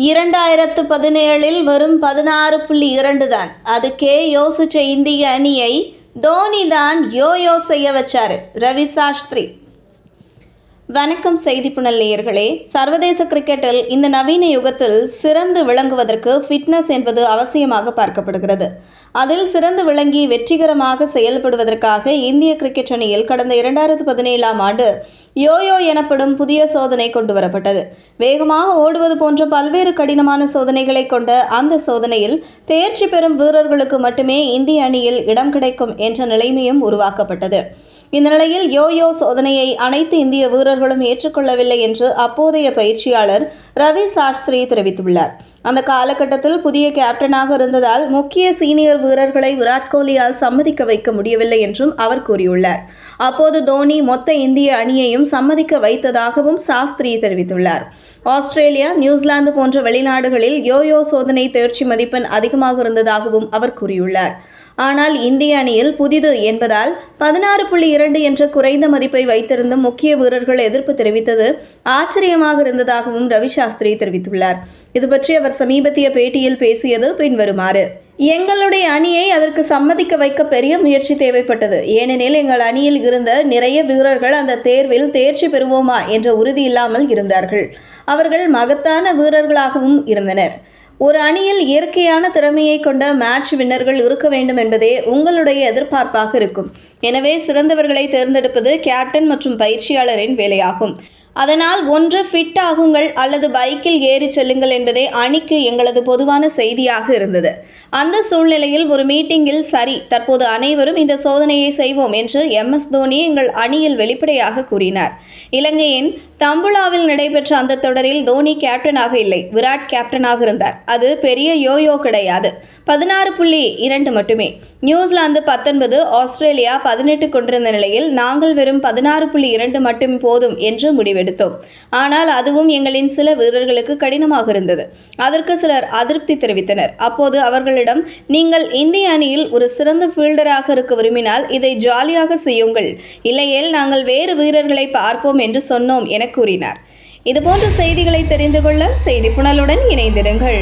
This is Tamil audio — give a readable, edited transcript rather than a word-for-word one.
2017 வெறும் 16.2 தான். அதுக்கே யோசிச்ச இந்திய அணியை தோனி தான் யோயோ செய்ய வச்சாரு. ரவி சாஸ்திரி. வணக்கம் செய்திப்புணல் நேயர்களே. சர்வதேச கிரிக்கெட்டில் இந்த நவீன யுகத்தில் சிறந்து விளங்குவதற்கு ஃபிட்னஸ் என்பது அவசியமாக பார்க்கப்படுகிறது. அதில் சிறந்து விளங்கி வெற்றிகரமாக செயல்படுவதற்காக இந்திய கிரிக்கெட் அணியில் கடந்த 2017ஆம் ஆண்டு யோயோ எனப்படும் புதிய சோதனை கொண்டு வரப்பட்டது. வேகமாக ஓடுவது போன்ற பல்வேறு கடினமான சோதனைகளை கொண்ட அந்த சோதனையில் தேர்ச்சி பெறும் வீரர்களுக்கு மட்டுமே இந்திய அணியில் இடம் கிடைக்கும் என்ற நிலைமையும் உருவாக்கப்பட்டது. இந்த நிலையில் யோயோ சோதனையை அனைத்து இந்திய வீரர்களும் ஏற்றுக்கொள்ளவில்லை என்று அப்போதைய பயிற்சியாளர் ரவி சாஸ்திரி தெரிவித்துள்ளார். அந்த காலகட்டத்தில் புதிய கேப்டனாக இருந்ததால் முக்கிய சீனியர் வீரர்களை விராட் கோலியால் சம்மதிக்க வைக்க முடியவில்லை என்றும் அவர் கூறியுள்ளார். அப்போது தோனி மொத்த இந்திய அணியையும் சம்மதிக்க வைத்ததாகவும் சாஸ்திரி தெரிவித்துள்ளார். ஆஸ்திரேலியா, நியூசிலாந்து போன்ற வெளிநாடுகளில் யோயோ சோதனை தேர்ச்சி மதிப்பெண் அதிகமாக இருந்ததாகவும் அவர் கூறியுள்ளார். ஆனால் இந்திய அணியில் புதிது என்பதால் 16.2 என்ற குறைந்த மதிப்பை வைத்திருந்த முக்கிய வீரர்கள் எதிர்ப்பு தெரிவித்தது ஆச்சரியமாக இருந்ததாகவும் ரவி சாஸ்திரி தெரிவித்துள்ளார். இது பற்றி அவர் சமீபத்திய பேட்டியில் பேசியது பின்வருமாறு: எங்களுடைய அணியை அதற்கு சம்மதிக்க வைக்க பெரிய முயற்சி தேவைப்பட்டது. ஏனெனில் எங்கள் அணியில் இருந்த நிறைய வீரர்கள் அந்த தேர்வில் தேர்ச்சி பெறுவோமா என்ற உறுதி இல்லாமல் இருந்தார்கள். அவர்கள் மகத்தான வீரர்களாகவும் இருந்தனர். ஒரு அணியில் இயற்கையான திறமையை கொண்ட மேட்ச் வின்னர்கள் இருக்க வேண்டும் என்பதே உங்களுடைய எதிர்பார்ப்பாக இருக்கும். எனவே சிறந்தவர்களை தேர்ந்தெடுப்பது கேப்டன் மற்றும் பயிற்சியாளரின் வேலையாகும். அதனால் ஒன்று ஃபிட் ஆகுங்கள் அல்லது பைக்கில் ஏறி செல்லுங்கள் என்பதே அணிக்கு எங்களது பொதுவான செய்தியாக இருந்தது. அந்த சூழ்நிலையில் ஒரு மீட்டிங்கில் சரி, தற்போது அனைவரும் இந்த சோதனையை செய்வோம் என்று MS தோனி எங்கள் அணியில் வெளிப்படையாக கூறினார். இலங்கையின் தம்புலாவில் நடைபெற்ற அந்த தொடரில் தோனி கேப்டனாக இல்லை, விராட் கேப்டனாக இருந்தார். அது பெரிய யோயோ கிடையாது. 16.2 மட்டுமே. நியூசிலாந்து 19, ஆஸ்திரேலியா 18 கொண்டிருந்த நிலையில் நாங்கள் வெறும் 16.2 மட்டும் போதும் என்று முடிவெடுத்தோம். ஆனால் அதுவும் எங்களின் சில வீரர்களுக்கு கடினமாக இருந்தது. அதற்கு சிலர் அதிருப்தி தெரிவித்தனர். அப்போது அவர்களிடம், நீங்கள் இந்திய அணியில் ஒரு சிறந்த ஃபீல்டராக இருக்க விரும்பினால் இதை ஜாலியாக செய்யுங்கள், இல்லையேல் நாங்கள் வேறு வீரர்களை பார்ப்போம் என்று சொன்னோம் என கூறினார். இதுபோன்ற செய்திகளை தெரிந்து கொள்ள செய்திப்புணலுடன் இணைந்திருங்கள்.